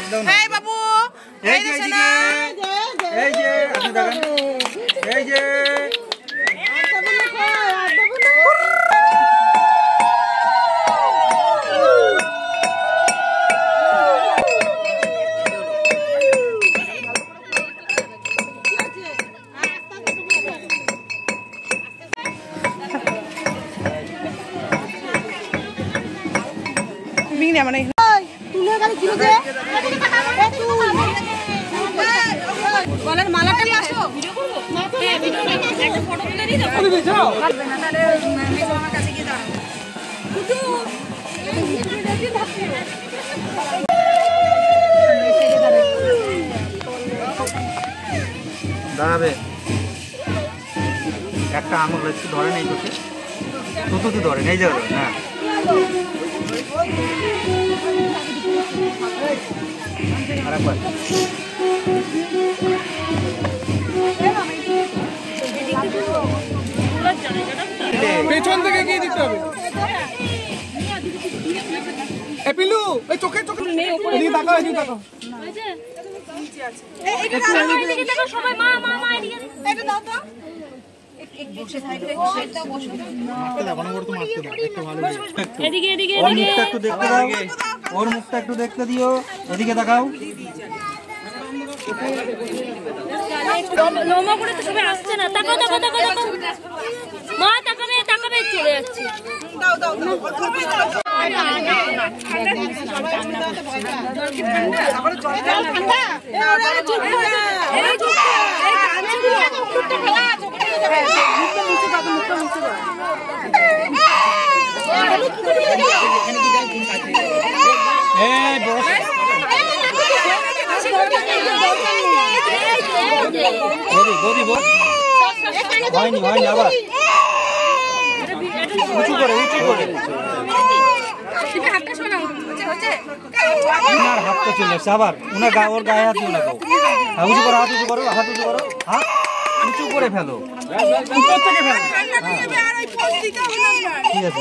এই বাবু এই যে এই যে আপনি দেখেন এই যে মিনি মানে তুলে গাড়ি ছিল যে গলার মালাটা নিয়ে আসো ভিডিও করব হ্যাঁ ভিডিও একটা ফটো তুলে দিই দাও আমি দিছো পারবে না তাহলে মেজো আমার কাছে গিয়ে দাঁড়াও দাঁড়াবে একটা আঙুল একটু ধরে নেই তোকে তো ধরে নেই যাবে হ্যাঁ আরেকবার পেছন থেকে গিয়ে দিতে হবে এ পিলু এই চোখে চোখে এদিকে তাকাও এদিকে তাকাও হয়েছে নিচে আছে এদিকে তাকাও সবাই মা মা মা এদিকে এটা দাও তো এক বসে থাকবে সেটা বসে মারতে দাও না ওর তো মারতে দাও একটু ভালো এদিকে এদিকে ওর মুখটা একটু দেখতে দাও ওর মুখটা একটু দেখতে দিও এদিকে তাকাও লোমা করে তো সবাই আসছে না তাকাও তাকাও তাকাও তাকাও মা তাকাবে তাকাবে চলে যাচ্ছে দাও দাও দাও ঠান্ডা এই ওরে চুপ করে এই চুপ এই কাঞ্চিগুলো মুখটা ফেলা চোখে যাবে মুখটা মুছে দাও মুখটা মুছে দাও এই বস গদি বস হয়নি হয়নি আবার উঁচু করে উনার হাতটা চলে আসছে আবার উনার ওর গায়ে হাত দিও না কেউ উঁচু করো হাত উঁচু করো হাত উঁচু করে ফেলো ঠিক আছে